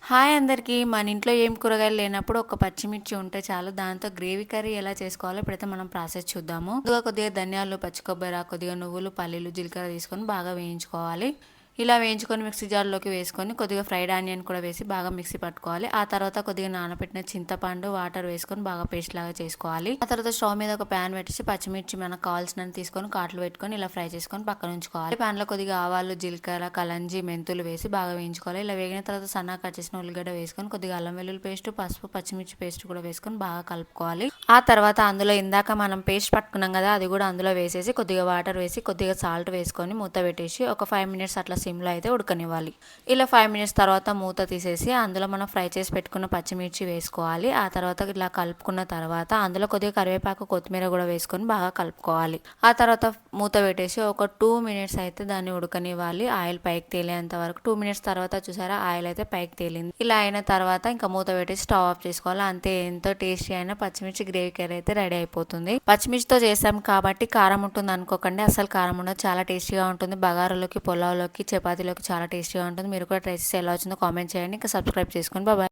Hi అందరికీ. మన ఇంట్లో ఏం కూరగాయలు లేనప్పుడు ఒక పచ్చిమిర్చి ఉంటే చాలు. దాంతో గ్రేవీ కర్రీ ఎలా చేసుకోవాలో ఇప్పుడైతే మనం ప్రాసెస్ చూద్దాము. ముందుగా కొద్దిగా ధనియాలు, పచ్చి కొబ్బరి, కొద్దిగా నువ్వులు, పల్లీలు, జీలకర్ర తీసుకొని బాగా వేయించుకోవాలి. ఇలా వేయించుకొని మిక్సీ జార్లోకి వేసుకొని కొద్దిగా ఫ్రైడ్ ఆనియన్ కూడా వేసి బాగా మిక్సీ పట్టుకోవాలి. ఆ తర్వాత కొద్దిగా నానబెట్టిన చింతపండు, వాటర్ వేసుకొని బాగా పేస్ట్ లాగా చేసుకోవాలి. ఆ తర్వాత స్టవ్ మీద ఒక ప్యాన్ పెట్టేసి పచ్చిమిర్చి మనకు కావాల్సినంత తీసుకొని కాట్లు పెట్టుకొని ఇలా ఫ్రై చేసుకొని పక్కన ఉంచుకోవాలి. ప్యాన్ లో కొద్దిగా ఆవాలు, జీలకర్ర, కలంజీ, మెంతులు వేసి బాగా వేయించుకోవాలి. ఇలా వేగిన తర్వాత సన్నగా కట్ చేసిన ఉల్లిగడ్డ వేసుకొని కొద్దిగా అల్లం వెల్లుల్లి పేస్ట్, పసుపు, పచ్చిమిర్చి పేస్ట్ కూడా వేసుకొని బాగా కలుపుకోవాలి. ఆ తర్వాత అందులో ఇందాక మనం పేస్ట్ పట్టుకున్నాం కదా, అది కూడా అందులో వేసేసి కొద్దిగా వాటర్ వేసి కొద్దిగా సాల్ట్ వేసుకొని మూత పెట్టేసి ఒక 5 మినిట్స్ అట్లా సిమ్లో అయితే ఉడకనివ్వాలి. ఇలా 5 మినిట్స్ తర్వాత మూత తీసేసి అందులో మనం ఫ్రై చేసి పెట్టుకున్న పచ్చిమిర్చి వేసుకోవాలి. ఆ తర్వాత ఇలా కలుపుకున్న తర్వాత అందులో కొద్దిగా కరివేపాకు, కొత్తిమీర కూడా వేసుకొని బాగా కలుపుకోవాలి. ఆ తర్వాత మూత పెట్టేసి ఒక 2 మినిట్స్ అయితే దాన్ని ఉడకనివ్వాలి. ఆయిల్ పైకి తేలేంత వరకు. 2 మినిట్స్ తర్వాత చూసారా ఆయిల్ అయితే పైకి తేలింది. ఇలా అయిన తర్వాత ఇంకా మూత పెట్టేసి స్టవ్ ఆఫ్ చేసుకోవాలి. అంతే, ఎంతో టేస్టీ అయిన పచ్చిమిర్చి గ్రేవీ కర్రీ అయితే రెడీ అయిపోతుంది. పచ్చిమిర్చితో చేసాం కాబట్టి కారం ఉంటుంది అనుకోకండి, అసలు కారం ఉండదు. చాలా టేస్టీగా ఉంటుంది. బగారాలోకి, పులావ్లోకి, చపాతీలోకి చాలా టేస్టీగా ఉంటుంది. మీరు కూడా ట్రై చేసి ఎలా వచ్చిందో కామెంట్ చేయండి. ఇంకా సబ్స్క్రైబ్ చేసుకోండి. బాయ్.